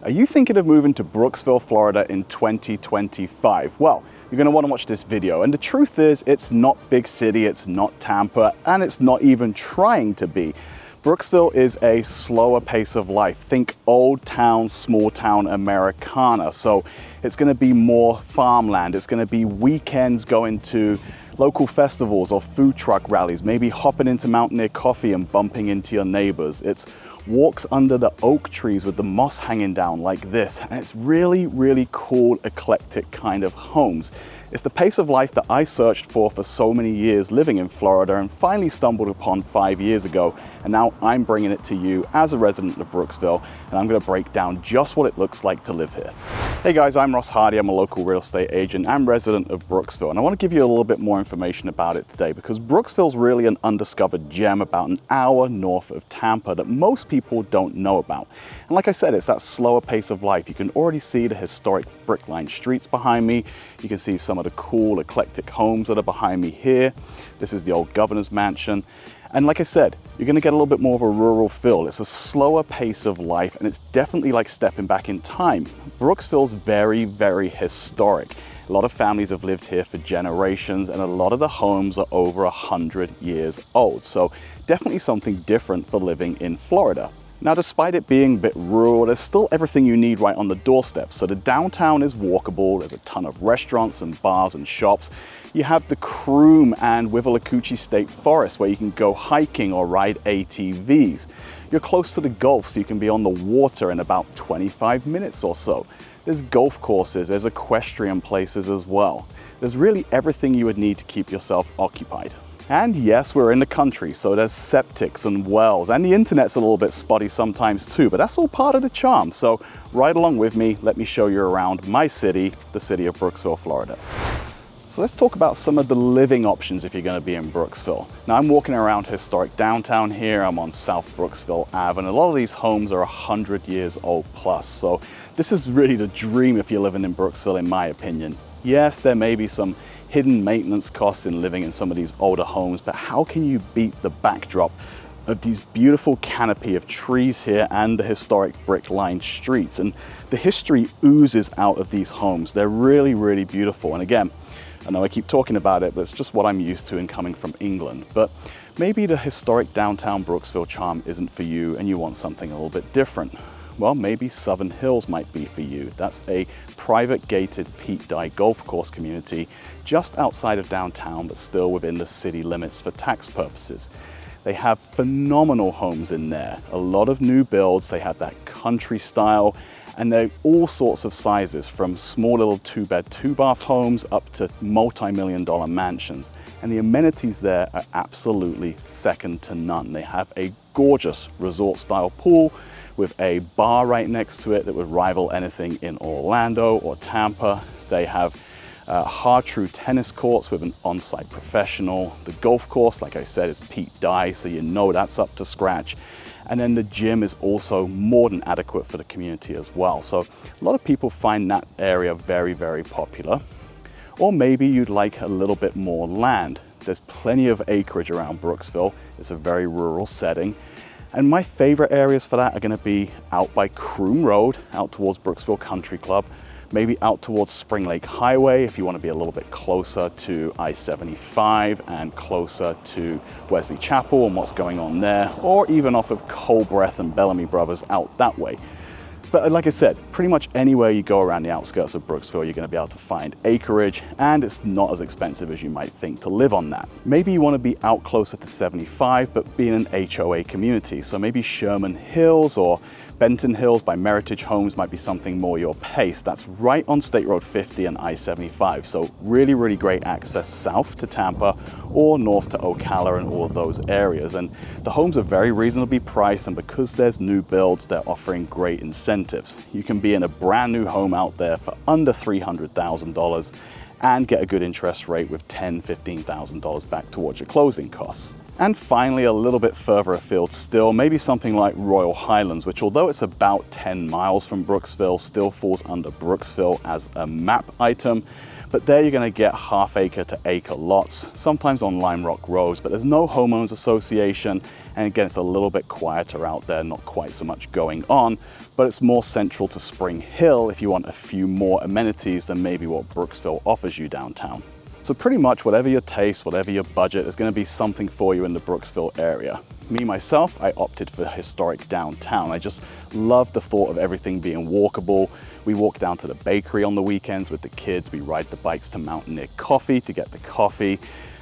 Are you thinking of moving to Brooksville, Florida in 2025? Well, you're going to want to watch this video. And the truth is, it's not big city, it's not Tampa, and it's not even trying to be. Brooksville is a slower pace of life. Think old town, small town Americana. So it's going to be more farmland. It's going to be weekends going to local festivals or food truck rallies, maybe hopping into Mountaineer Coffee and bumping into your neighbors. It's walks under the oak trees with the moss hanging down like this. And it's really, really cool, eclectic kind of homes. It's the pace of life that I searched for so many years living in Florida and finally stumbled upon 5 years ago. And now I'm bringing it to you as a resident of Brooksville, and I'm going to break down just what it looks like to live here. Hey guys, I'm Ross Hardy. I'm a local real estate agent and resident of Brooksville, and I want to give you a little bit more information about it today because Brooksville's really an undiscovered gem about an hour north of Tampa that most people don't know about. And like I said, it's that slower pace of life. You can already see the historic brick-lined streets behind me. You can see some of the cool, eclectic homes that are behind me here. This is the old governor's mansion. And like I said, you're going to get a little bit more of a rural feel. It's a slower pace of life, and it's definitely like stepping back in time. Brooksville's very, very historic. A lot of families have lived here for generations, and a lot of the homes are over 100 years old. So definitely something different for living in Florida. Now, despite it being a bit rural, there's still everything you need right on the doorstep. So the downtown is walkable. There's a ton of restaurants and bars and shops. You have the Croom and Wivalacucci State Forest where you can go hiking or ride ATVs. You're close to the Gulf, so you can be on the water in about 25 minutes or so. There's golf courses, there's equestrian places as well. There's really everything you would need to keep yourself occupied. And yes, we're in the country, so there's septics and wells, and the internet's a little bit spotty sometimes too, but that's all part of the charm. So ride along with me, let me show you around my city, the city of Brooksville, Florida. So let's talk about some of the living options if you're going to be in Brooksville. Now I'm walking around historic downtown here. I'm on South Brooksville Ave, and a lot of these homes are 100 years old plus. So this is really the dream if you're living in Brooksville, in my opinion. Yes, there may be some hidden maintenance costs in living in some of these older homes, but how can you beat the backdrop of these beautiful canopy of trees here and the historic brick-lined streets? And the history oozes out of these homes. They're really, really beautiful. And again, I know I keep talking about it, but it's just what I'm used to in coming from England. But maybe the historic downtown Brooksville charm isn't for you and you want something a little bit different. Well, maybe Southern Hills might be for you. That's a private gated peat dye golf course community just outside of downtown, but still within the city limits for tax purposes. They have phenomenal homes in there, a lot of new builds. They have that country style, and they're all sorts of sizes, from small little 2-bed, 2-bath homes up to multi-million-dollar mansions. And the amenities there are absolutely second to none. They have a gorgeous resort-style pool with a bar right next to it that would rival anything in Orlando or Tampa. They have hard true tennis courts with an on-site professional. The golf course, like I said, is peat dye, so you know that's up to scratch. And then the gym is also more than adequate for the community as well. So a lot of people find that area very, very popular. Or maybe you'd like a little bit more land. There's plenty of acreage around Brooksville. It's a very rural setting. And my favorite areas for that are going to be out by Croom Road, out towards Brooksville Country Club, maybe out towards Spring Lake Highway if you want to be a little bit closer to I-75 and closer to Wesley Chapel and what's going on there, or even off of Colbreth and Bellamy Brothers out that way. But like I said, pretty much anywhere you go around the outskirts of Brooksville, you're going to be able to find acreage, and it's not as expensive as you might think to live on that. Maybe you want to be out closer to 75, but be in an HOA community. So maybe Sherman Hills or Benton Hills by Meritage Homes might be something more your pace. That's right on State Road 50 and I-75. So really, really great access south to Tampa or north to Ocala and all of those areas. And the homes are very reasonably priced, and because there's new builds, they're offering great incentives. You can be in a brand new home out there for under $300,000 and get a good interest rate with $10,000, $15,000 back towards your closing costs. And finally, a little bit further afield still, maybe something like Royal Highlands, which although it's about 10 miles from Brooksville, still falls under Brooksville as a map item. But there you're going to get half-acre to acre lots, sometimes on lime rock roads, but there's no homeowners association. And again, it's a little bit quieter out there, not quite so much going on, but it's more central to Spring Hill if you want a few more amenities than maybe what Brooksville offers you downtown. So pretty much whatever your taste, whatever your budget, there's going to be something for you in the Brooksville area. Me, myself, I opted for historic downtown. I just love the thought of everything being walkable. We walk down to the bakery on the weekends with the kids. We ride the bikes to Mountaineer Coffee to get the coffee.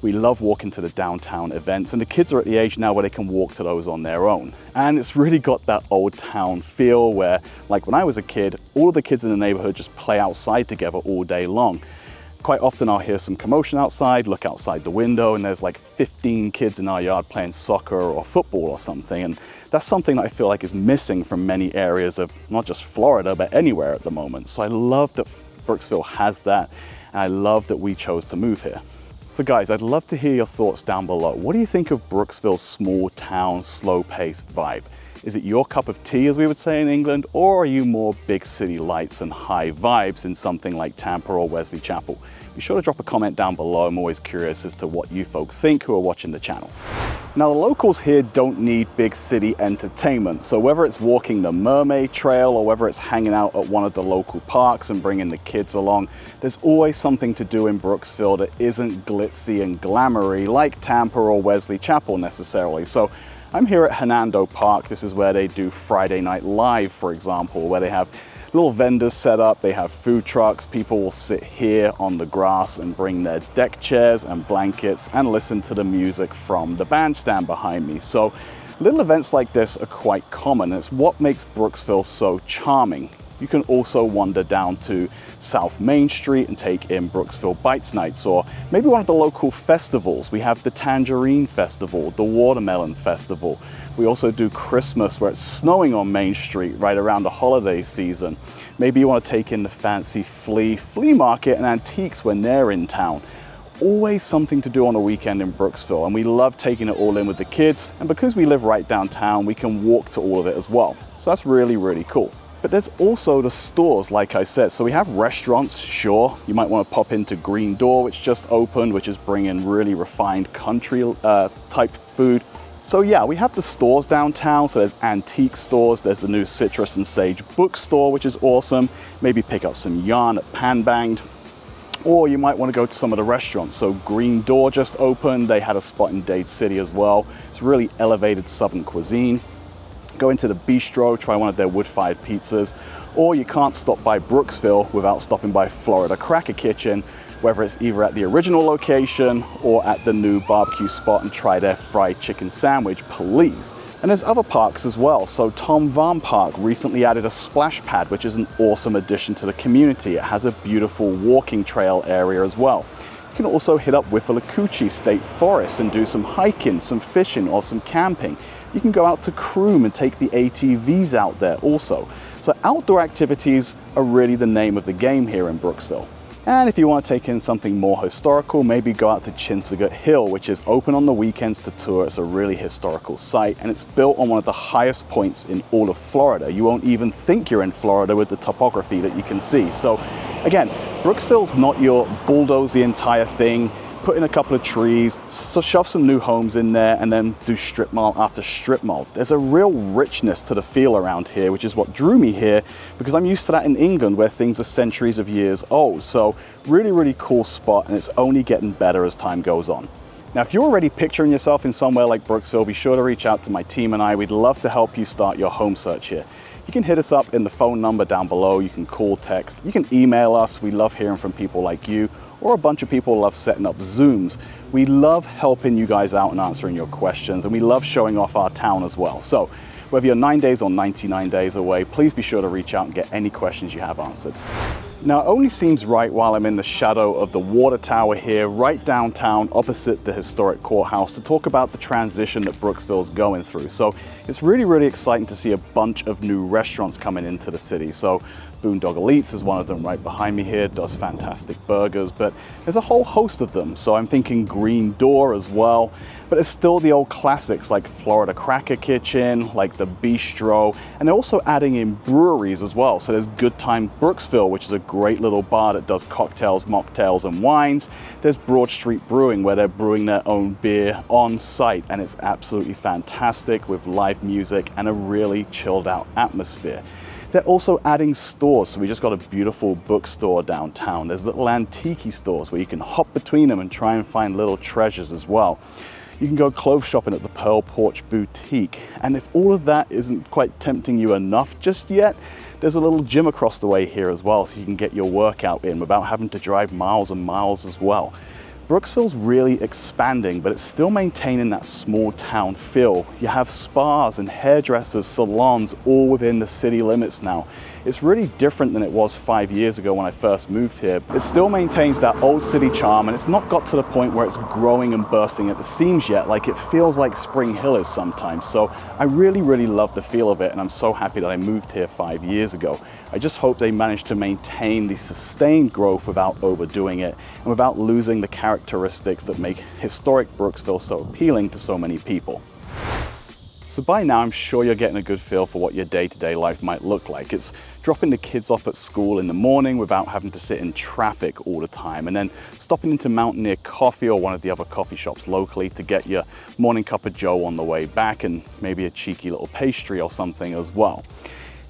We love walking to the downtown events, and the kids are at the age now where they can walk to those on their own. And it's really got that old town feel where, like when I was a kid, all of the kids in the neighborhood just play outside together all day long. Quite often I'll hear some commotion outside, look outside the window, and there's like 15 kids in our yard playing soccer or football or something. And that's something that I feel like is missing from many areas of not just Florida, but anywhere at the moment. So I love that Brooksville has that, and I love that we chose to move here. So guys, I'd love to hear your thoughts down below. What do you think of Brooksville's small town, slow-paced vibe? Is it your cup of tea, as we would say in England, or are you more big city lights and high vibes in something like Tampa or Wesley Chapel? Be sure to drop a comment down below. I'm always curious as to what you folks think who are watching the channel. Now, the locals here don't need big city entertainment, so whether it's walking the Mermaid Trail or whether it's hanging out at one of the local parks and bringing the kids along, there's always something to do in Brooksville that isn't glitzy and glamoury like Tampa or Wesley Chapel necessarily. So I'm here at Hernando Park. This is where they do Friday Night Live, for example, where they have little vendors set up, they have food trucks, people will sit here on the grass and bring their deck chairs and blankets and listen to the music from the bandstand behind me. So little events like this are quite common, and it's what makes Brooksville so charming. You can also wander down to South Main Street and take in Brooksville Bites Nights, or maybe one of the local festivals. We have the Tangerine Festival, the Watermelon Festival. We also do Christmas where it's snowing on Main Street right around the holiday season. Maybe you want to take in the fancy flea market and antiques when they're in town. Always something to do on a weekend in Brooksville, and we love taking it all in with the kids. And because we live right downtown, we can walk to all of it as well. So that's really, really cool. But there's also the stores, like I said. So we have restaurants, sure. You might want to pop into Green Door, which just opened, which is bringing really refined country type food. So yeah, we have the stores downtown. So there's antique stores, there's the new Citrus and Sage bookstore, which is awesome. Maybe pick up some yarn at Panbanged. Or you might want to go to some of the restaurants. So Green Door just opened. They had a spot in Dade City as well. It's really elevated Southern cuisine. Go into the bistro, try one of their wood-fired pizzas. Or you can't stop by Brooksville without stopping by Florida Cracker Kitchen, whether it's either at the original location or at the new barbecue spot, and try their fried chicken sandwich, please. And there's other parks as well. So Tom Vam Park recently added a splash pad, which is an awesome addition to the community. It has a beautiful walking trail area as well. You can also hit up Withlacoochee State Forest and do some hiking, some fishing, or some camping. You can go out to Croom and take the ATVs out there also. So outdoor activities are really the name of the game here in Brooksville. And if you want to take in something more historical, maybe go out to Chinsagut Hill, which is open on the weekends to tour. It's a really historical site, and it's built on one of the highest points in all of Florida. You won't even think you're in Florida with the topography that you can see. So again, Brooksville's not your bulldoze the entire thing, put in a couple of trees, shove some new homes in there, and then do strip mall after strip mall. There's a real richness to the feel around here, which is what drew me here, because I'm used to that in England where things are centuries of years old. So really, really cool spot, and it's only getting better as time goes on. Now, if you're already picturing yourself in somewhere like Brooksville, be sure to reach out to my team and I. We'd love to help you start your home search here. You can hit us up in the phone number down below. You can call, text, you can email us. We love hearing from people like you, or a bunch of people love setting up Zooms. We love helping you guys out and answering your questions, and we love showing off our town as well. So whether you're 9 days or 99 days away, please be sure to reach out and get any questions you have answered. Now, it only seems right while I'm in the shadow of the water tower here, right downtown, opposite the historic courthouse, to talk about the transition that Brooksville's going through. So it's really, really exciting to see a bunch of new restaurants coming into the city. So Boondoggle Eats is one of them right behind me here, does fantastic burgers, but there's a whole host of them. So I'm thinking Green Door as well, but it's still the old classics like Florida Cracker Kitchen, like the Bistro, and they're also adding in breweries as well. So there's Good Time Brooksville, which is a great little bar that does cocktails, mocktails, and wines. There's Broad Street Brewing, where they're brewing their own beer on site, and it's absolutely fantastic with live music and a really chilled out atmosphere. They're also adding stores, so we just got a beautiful bookstore downtown. There's little antique stores where you can hop between them and try and find little treasures as well. You can go clothes shopping at the Pearl Porch Boutique. And if all of that isn't quite tempting you enough just yet, there's a little gym across the way here as well, so you can get your workout in without having to drive miles and miles as well. Brooksville's really expanding, but it's still maintaining that small town feel. You have spas and hairdressers, salons, all within the city limits now. It's really different than it was 5 years ago when I first moved here. It still maintains that old city charm, and it's not got to the point where it's growing and bursting at the seams yet, like it feels like Spring Hill is sometimes. So I really, really love the feel of it, and I'm so happy that I moved here 5 years ago. I just hope they manage to maintain the sustained growth without overdoing it and without losing the characteristics that make historic Brooksville so appealing to so many people. So by now, I'm sure you're getting a good feel for what your day-to-day life might look like. It's dropping the kids off at school in the morning without having to sit in traffic all the time, and then stopping into Mountaineer Coffee or one of the other coffee shops locally to get your morning cup of joe on the way back, and maybe a cheeky little pastry or something as well.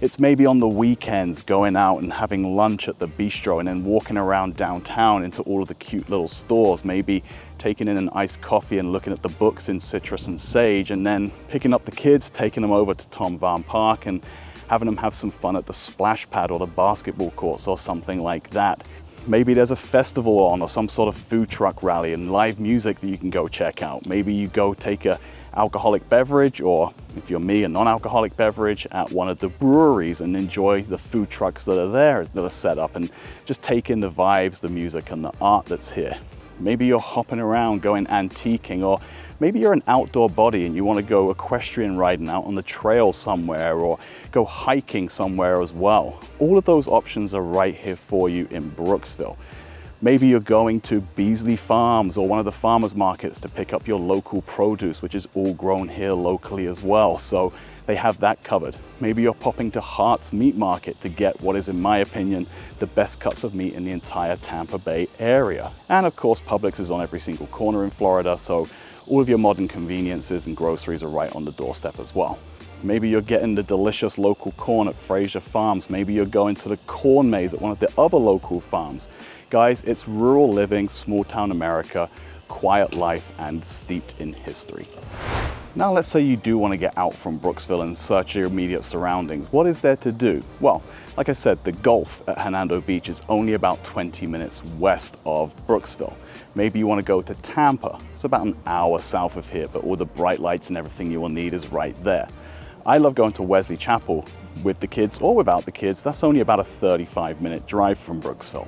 It's maybe on the weekends going out and having lunch at the Bistro and then walking around downtown into all of the cute little stores, maybe taking in an iced coffee and looking at the books in Citrus and Sage, and then picking up the kids, taking them over to Tom Van Park and having them have some fun at the splash pad or the basketball courts or something like that. Maybe there's a festival on or some sort of food truck rally and live music that you can go check out. Maybe you go take a alcoholic beverage, or if you're me, a non-alcoholic beverage at one of the breweries and enjoy the food trucks that are there, that are set up, and just take in the vibes, the music, and the art that's here. Maybe you're hopping around going antiquing, or maybe you're an outdoor body and you want to go equestrian riding out on the trail somewhere, or go hiking somewhere as well. All of those options are right here for you in Brooksville. Maybe you're going to Beasley Farms or one of the farmers markets to pick up your local produce, which is all grown here locally as well. So they have that covered. Maybe you're popping to Hart's Meat Market to get what is, in my opinion, the best cuts of meat in the entire Tampa Bay area. And of course, Publix is on every single corner in Florida, so all of your modern conveniences and groceries are right on the doorstep as well. Maybe you're getting the delicious local corn at Fraser Farms. Maybe you're going to the corn maze at one of the other local farms. Guys, it's rural living, small town America, quiet life, and steeped in history. Now let's say you do want to get out from Brooksville and search your immediate surroundings. What is there to do? Well, like I said, the Gulf at Hernando Beach is only about 20 minutes west of Brooksville. Maybe you want to go to Tampa. It's about an hour south of here, but all the bright lights and everything you will need is right there. I love going to Wesley Chapel with the kids or without the kids. That's only about a 35-minute drive from Brooksville.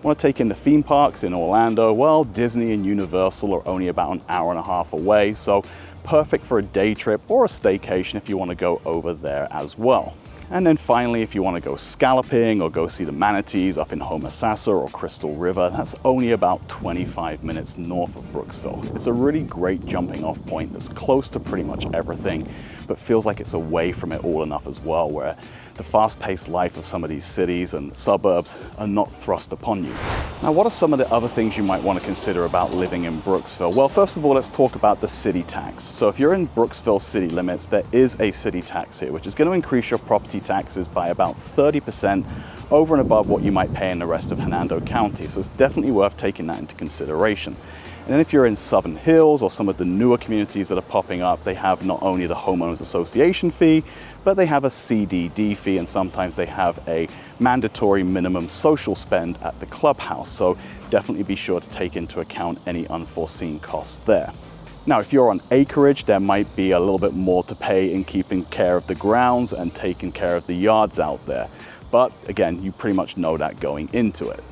Want to take in the theme parks in Orlando? Well, Disney and Universal are only about an hour and a half away, so perfect for a day trip or a staycation if you want to go over there as well. And then finally, if you want to go scalloping or go see the manatees up in Homosassa or Crystal River, that's only about 25 minutes north of Brooksville. It's a really great jumping off point that's close to pretty much everything, but feels like it's away from it all enough as well, where the fast-paced life of some of these cities and suburbs are not thrust upon you. Now, what are some of the other things you might want to consider about living in Brooksville? Well, first of all, let's talk about the city tax. So if you're in Brooksville city limits, there is a city tax here, which is going to increase your property taxes by about 30% over and above what you might pay in the rest of Hernando County. So it's definitely worth taking that into consideration. And then if you're in Southern Hills or some of the newer communities that are popping up, they have not only the homeowners association fee, but they have a CDD fee, and sometimes they have a mandatory minimum social spend at the clubhouse. So definitely be sure to take into account any unforeseen costs there. Now, if you're on acreage, there might be a little bit more to pay in keeping care of the grounds and taking care of the yards out there. but again, you pretty much know that going into it.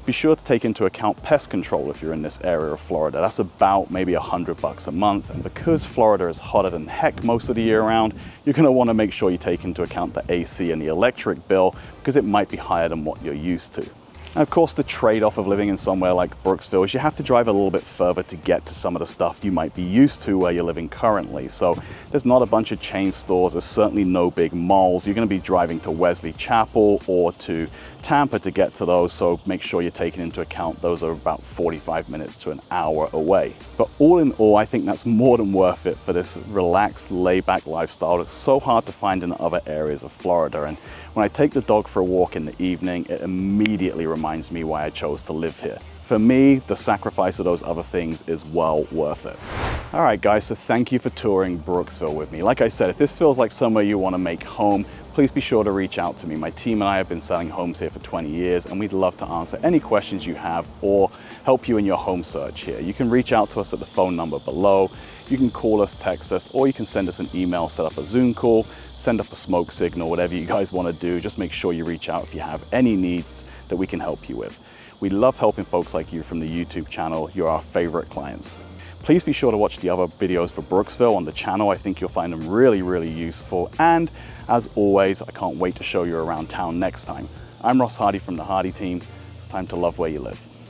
Be sure to take into account pest control if you're in this area of Florida. That's about maybe $100 a month. And because Florida is hotter than heck most of the year round, you're gonna wanna make sure you take into account the AC and the electric bill because it might be higher than what you're used to. And of course, the trade-off of living in somewhere like Brooksville is you have to drive a little bit further to get to some of the stuff you might be used to where you're living currently. So there's not a bunch of chain stores, there's certainly no big malls. You're gonna be driving to Wesley Chapel or to Tampa to get to those, so make sure you're taking into account those are about 45 minutes to an hour away. But all in all, I think that's more than worth it for this relaxed, laid-back lifestyle that's so hard to find in other areas of Florida. And when I take the dog for a walk in the evening, it immediately reminds me why I chose to live here. For me, the sacrifice of those other things is well worth it. All right, guys, so thank you for touring Brooksville with me. Like I said, if this feels like somewhere you want to make home, please be sure to reach out to me. My team and I have been selling homes here for 20 years, and we'd love to answer any questions you have or help you in your home search here. You can reach out to us at the phone number below. You can call us, text us, or you can send us an email, set up a Zoom call, send up a smoke signal, whatever you guys want to do. Just make sure you reach out if you have any needs that we can help you with. We love helping folks like you from the YouTube channel. You're our favorite clients. Please be sure to watch the other videos for Brooksville on the channel. I think you'll find them really, really useful. And as always, I can't wait to show you around town next time. I'm Ross Hardy from the Hardy team. It's time to love where you live.